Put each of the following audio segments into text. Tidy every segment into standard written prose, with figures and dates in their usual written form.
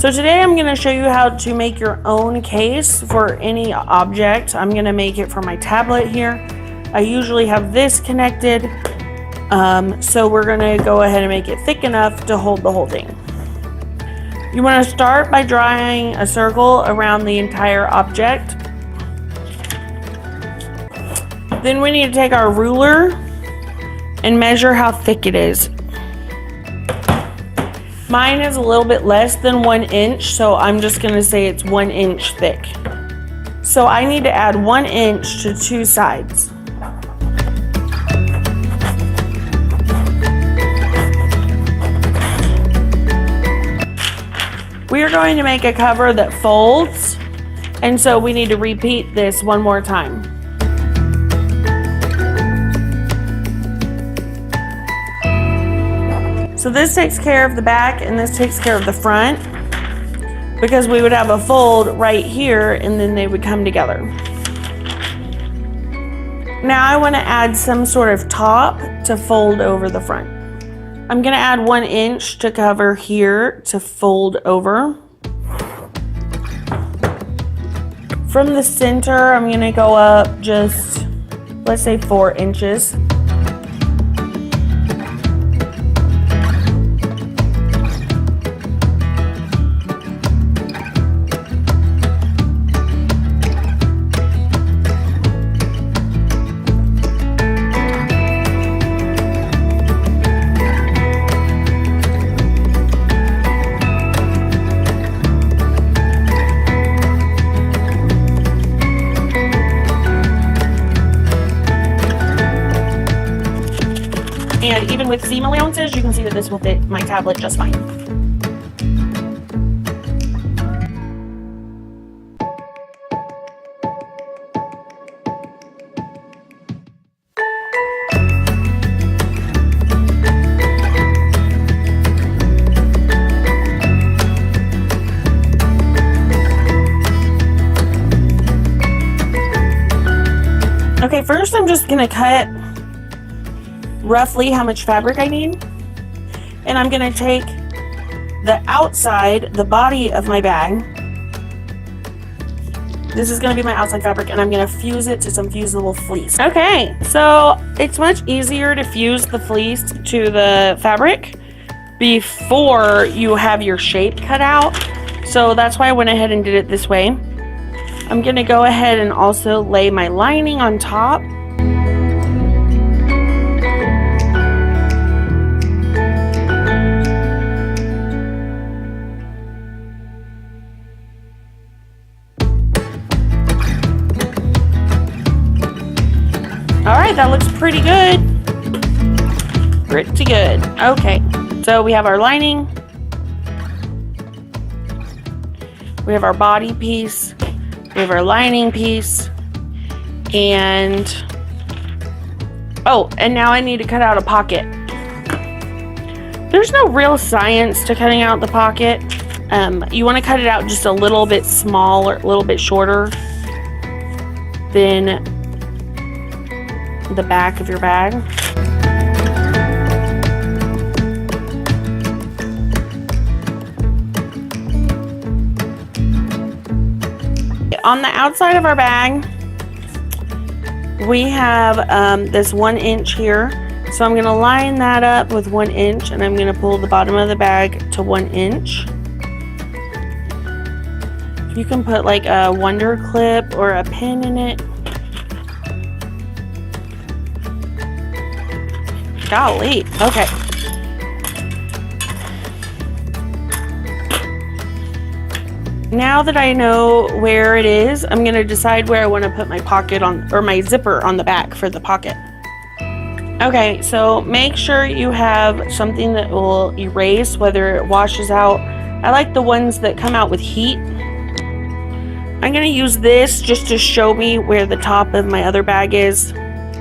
So today I'm going to show you how to make your own case for any object. I'm going to make it for my tablet here. I usually have this connected, so we're going to go ahead and make it thick enough to hold the whole thing. You want to start by drawing a circle around the entire object. Then we need to take our ruler and measure how thick it is. Mine is a little bit less than 1 inch, so I'm just going to say it's 1 inch thick. So I need to add 1 inch to 2 sides. We are going to make a cover that folds, and so we need to repeat this one more time. So this takes care of the back and this takes care of the front, because we would have a fold right here and then they would come together. Now I want to add some sort of top to fold over the front. I'm going to add 1 inch to cover here to fold over. From the center, I'm going to go up just, let's say 4 inches. And even with seam allowances, you can see that this will fit my tablet just fine. Okay, first I'm just gonna cut roughly how much fabric I need, and I'm going to take the outside, the body of my bag. This is going to be my outside fabric, and I'm going to fuse it to some fusible fleece. Okay, so it's much easier to fuse the fleece to the fabric before you have your shape cut out, so that's why I went ahead and did it this way. I'm going to go ahead and also lay my lining on top. Alright, that looks pretty good. Pretty good. Okay, so we have our lining. We have our body piece. We have our lining piece. And oh, and now I need to cut out a pocket. There's no real science to cutting out the pocket. You want to cut it out just a little bit smaller, a little bit shorter than the back of your bag. On the outside of our bag, we have this 1 inch here. So I'm going to line that up with 1 inch, and I'm going to pull the bottom of the bag to 1 inch. You can put like a Wonder clip or a pin in it. Golly, okay. Now that I know where it is, I'm going to decide where I want to put my pocket on, or my zipper on the back for the pocket. Okay, so make sure you have something that will erase, whether it washes out. I like the ones that come out with heat. I'm going to use this just to show me where the top of my other bag is.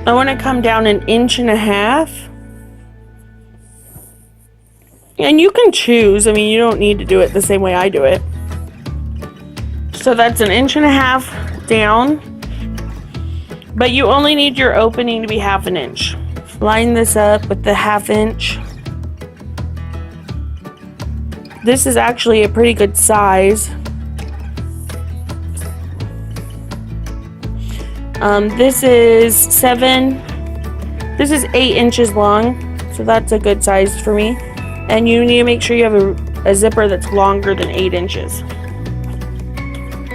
I want to come down 1.5 inches. And you can choose, I mean, you don't need to do it the same way I do it. So that's 1.5 inches down, but you only need your opening to be 1/2 inch. Line this up with the 1/2 inch. This is actually a pretty good size. This is 8 inches long, so that's a good size for me. And you need to make sure you have a zipper that's longer than 8 inches.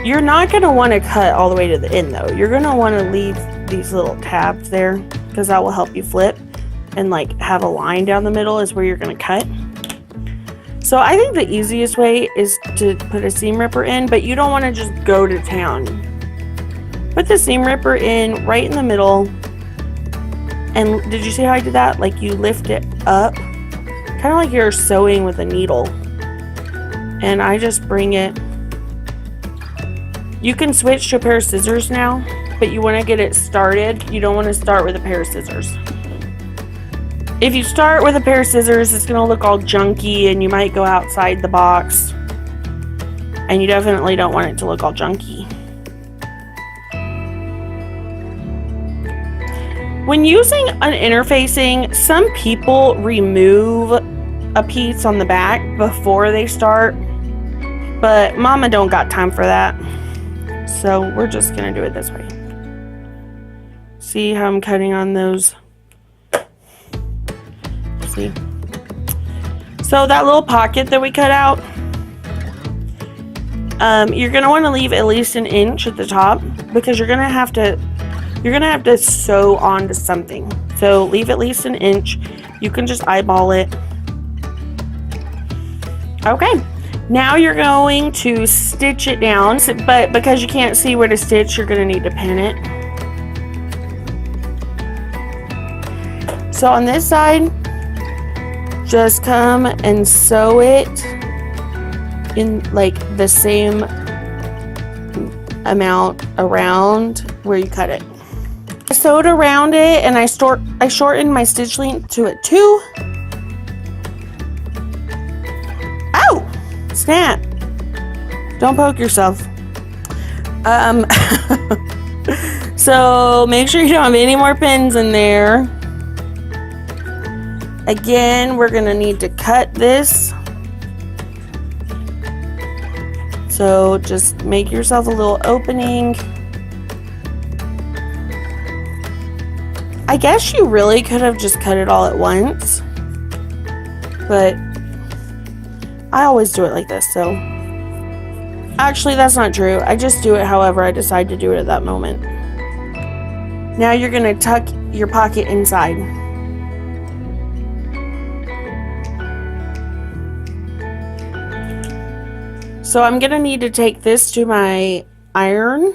You're not going to want to cut all the way to the end though. You're going to want to leave these little tabs there because that will help you flip, and like have a line down the middle is where you're going to cut. So I think the easiest way is to put a seam ripper in, but you don't want to just go to town. Put the seam ripper in right in the middle. And did you see how I did that? Like you lift it up, kind of like you're sewing with a needle. And I just bring it. You can switch to a pair of scissors now, but you want to get it started. You don't want to start with a pair of scissors. If you start with a pair of scissors, it's going to look all junky and you might go outside the box. And you definitely don't want it to look all junky. When using an interfacing, some people remove a piece on the back before they start, but Mama don't got time for that. So we're just gonna do it this way. See how I'm cutting on those? See? So that little pocket that we cut out, you're gonna want to leave at least an inch at the top because you're gonna have to sew onto something. So leave at least an inch. You can just eyeball it. Okay, now you're going to stitch it down, but because you can't see where to stitch, you're going to need to pin it. So on this side, just come and sew it in like the same amount around where you cut it. I sewed around it and I shortened my stitch length to a 2. Ow! Snap! Don't poke yourself. So make sure you don't have any more pins in there. Again, we're gonna need to cut this. So just make yourself a little opening. I guess you really could have just cut it all at once, but I always do it like this, so actually that's not true. I just do it however I decide to do it at that moment. Now you're going to tuck your pocket inside. So I'm going to need to take this to my iron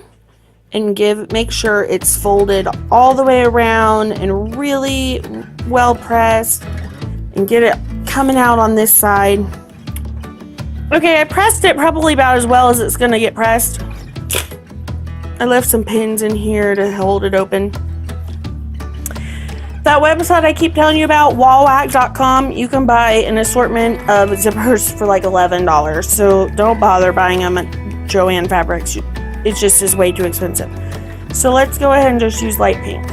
and make sure it's folded all the way around and really well pressed, and get it coming out on this side. Okay, I pressed it probably about as well as it's gonna get pressed. I left some pins in here to hold it open. That website I keep telling you about, wallwack.com, you can buy an assortment of zippers for like $11. So don't bother buying them at Joann Fabrics. It just is way too expensive. So let's go ahead and just use light pink.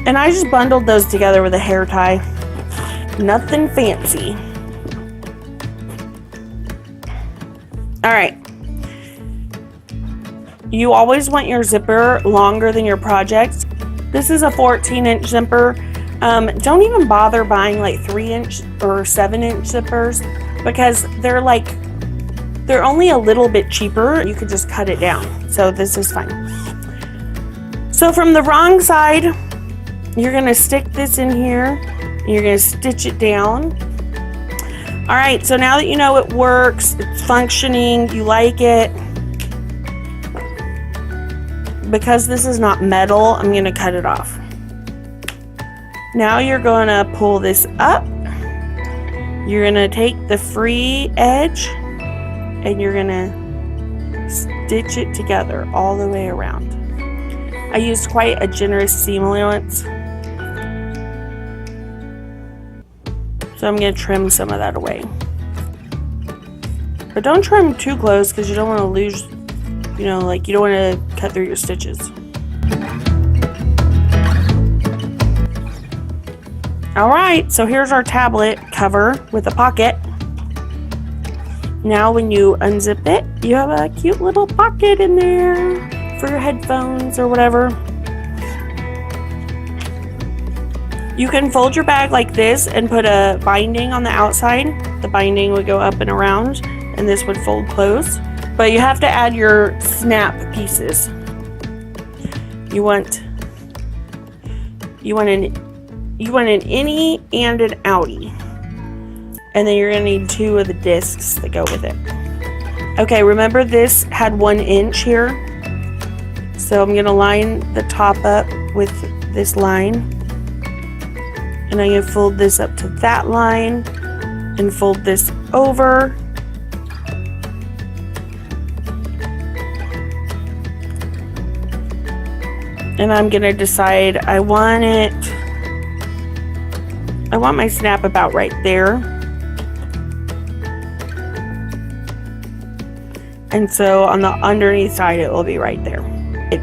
And I just bundled those together with a hair tie. Nothing fancy. Alright. You always want your zipper longer than your project. This is a 14-inch zipper. Don't even bother buying like 3-inch or 7-inch zippers because they're only a little bit cheaper. You could just cut it down. So this is fine. So from the wrong side, you're going to stick this in here. And you're going to stitch it down. All right, so now that you know it works, it's functioning, you like it. Because this is not metal, I'm going to cut it off. Now you're going to pull this up. You're going to take the free edge and you're going to stitch it together all the way around. I used quite a generous seam allowance. So I'm going to trim some of that away. But don't trim too close because you don't want to lose, you don't want to cut through your stitches. Alright, so here's our tablet cover with a pocket. Now when you unzip it, you have a cute little pocket in there for your headphones or whatever. You can fold your bag like this and put a binding on the outside. The binding would go up and around, and this would fold closed. But you have to add your snap pieces. You want an innie and an outie. And then you're gonna need 2 of the discs that go with it. Okay, remember this had 1 inch here. So I'm gonna line the top up with this line. And I'm going to fold this up to that line and fold this over. And I'm going to decide I want my snap about right there. And so on the underneath side it will be right there.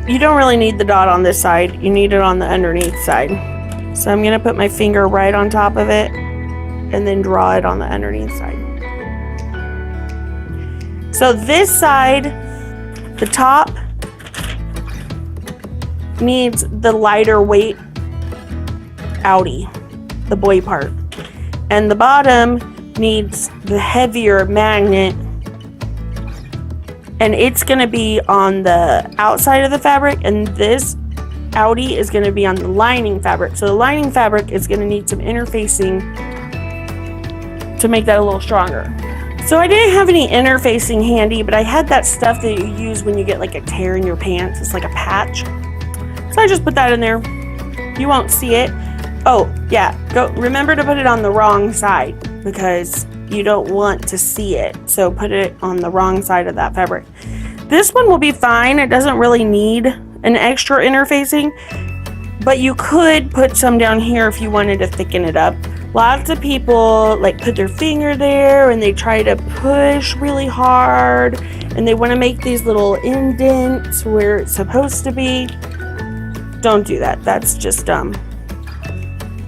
You don't really need the dot on this side, you need it on the underneath side. So I'm going to put my finger right on top of it and then draw it on the underneath side. So this side, the top, needs the lighter weight outie, the boy part. And the bottom needs the heavier magnet. And it's going to be on the outside of the fabric, and this outie is going to be on the lining fabric. So the lining fabric is going to need some interfacing to make that a little stronger. So I didn't have any interfacing handy, but I had that stuff that you use when you get like a tear in your pants. It's like a patch. So I just put that in there. You won't see it. Oh yeah, remember to put it on the wrong side because you don't want to see it. So put it on the wrong side of that fabric. This one will be fine. It doesn't really need an extra interfacing, but you could put some down here if you wanted to thicken it up. Lots of people like put their finger there and they try to push really hard and they want to make these little indents where it's supposed to be. Don't do that. That's just dumb.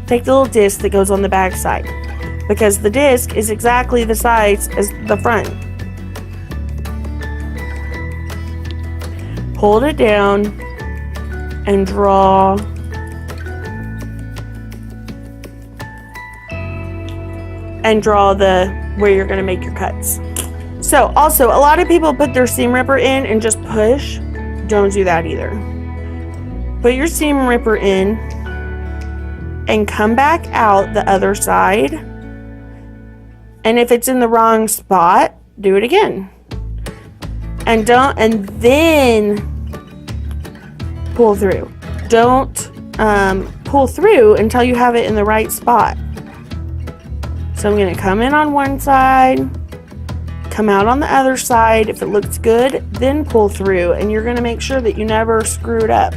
Take the little disc that goes on the back side because the disc is exactly the size as the front. Hold it down and draw where you're going to make your cuts. So also a lot of people put their seam ripper in and just push. Don't do that either. Put your seam ripper in and come back out the other side, and if it's in the wrong spot, do it again. And then pull through. Don't pull through until you have it in the right spot. So I'm going to come in on one side, come out on the other side. If it looks good, then pull through, and you're going to make sure that you never screw it up.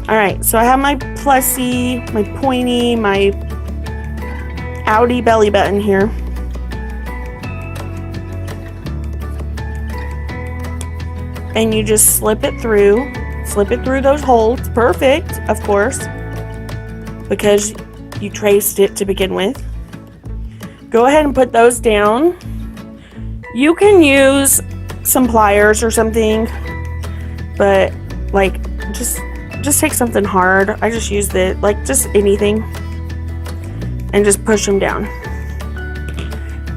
All right, so I have my plussy, my pointy, my outie belly button here. And you just slip it through those holes. Perfect, of course, because you traced it to begin with. Go ahead and put those down. You can use some pliers or something, but like just take something hard. I just used it, like just anything, and just push them down.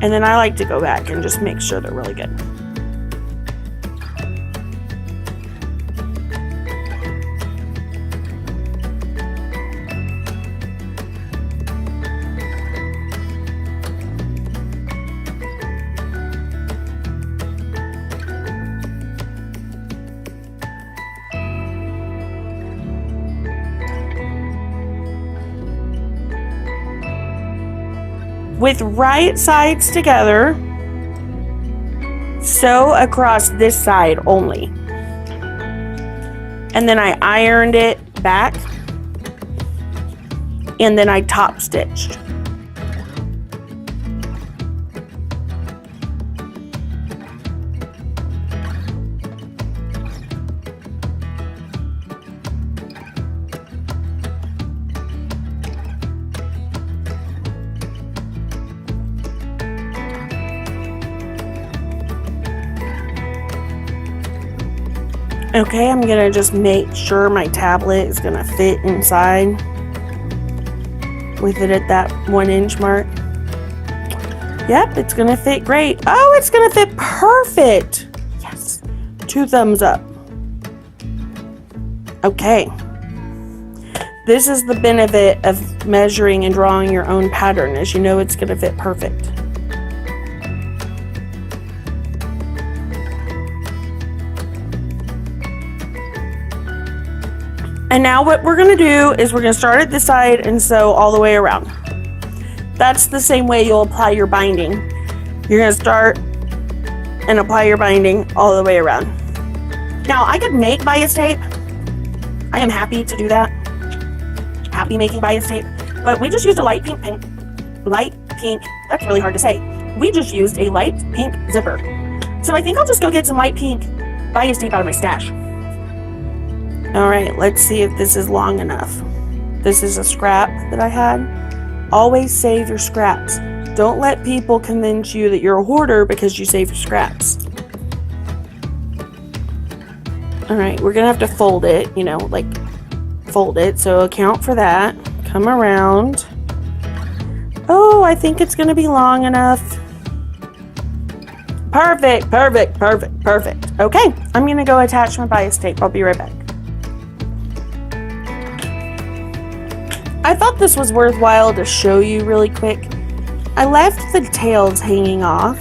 And then I like to go back and just make sure they're really good. With right sides together, sew across this side only. And then I ironed it back, and then I top stitched. Okay, I'm gonna just make sure my tablet is gonna fit inside with it at that 1 inch mark. Yep, it's gonna fit great. Oh, it's gonna fit perfect. Yes, 2 thumbs up. Okay. This is the benefit of measuring and drawing your own pattern, as you know it's gonna fit perfect. And now what we're gonna do is we're gonna start at this side and sew all the way around. That's the same way you'll apply your binding. You're gonna start and apply your binding all the way around. Now I could make bias tape. I am happy to do that. Happy making bias tape. But we just used a light pink, that's really hard to say. We just used a light pink zipper. So I think I'll just go get some light pink bias tape out of my stash. All right, let's see if this is long enough. This is a scrap that I had. Always save your scraps. Don't let people convince you that you're a hoarder because you save your scraps. All right, we're gonna have to fold it, you know, like fold it. So account for that. Come around. Oh, I think it's gonna be long enough. Perfect, perfect, perfect, perfect. Okay, I'm gonna go attach my bias tape. I'll be right back. I thought this was worthwhile to show you really quick. I left the tails hanging off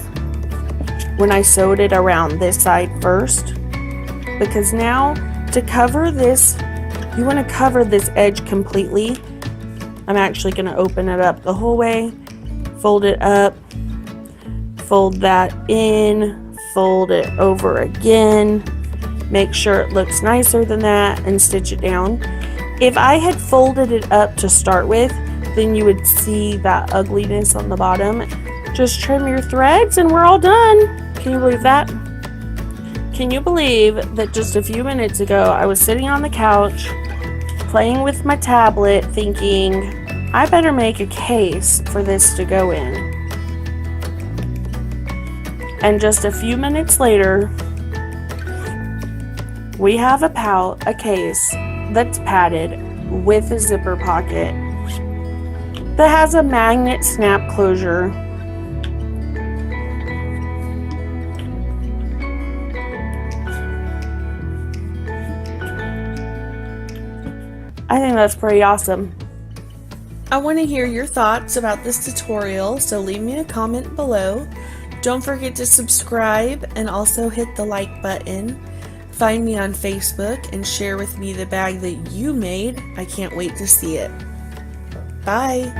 when I sewed it around this side first, because now to cover this, you want to cover this edge completely. I'm actually going to open it up the whole way, fold it up, fold that in, fold it over again, make sure it looks nicer than that, and stitch it down. If I had folded it up to start with, then you would see that ugliness on the bottom. Just trim your threads and we're all done. Can you believe that? Can you believe that just a few minutes ago I was sitting on the couch playing with my tablet thinking I better make a case for this to go in. And just a few minutes later, we have a case that's padded with a zipper pocket that has a magnet snap closure. I think that's pretty awesome. I want to hear your thoughts about this tutorial, so leave me a comment below. Don't forget to subscribe and also hit the like button. Find me on Facebook and share with me the bag that you made. I can't wait to see it. Bye!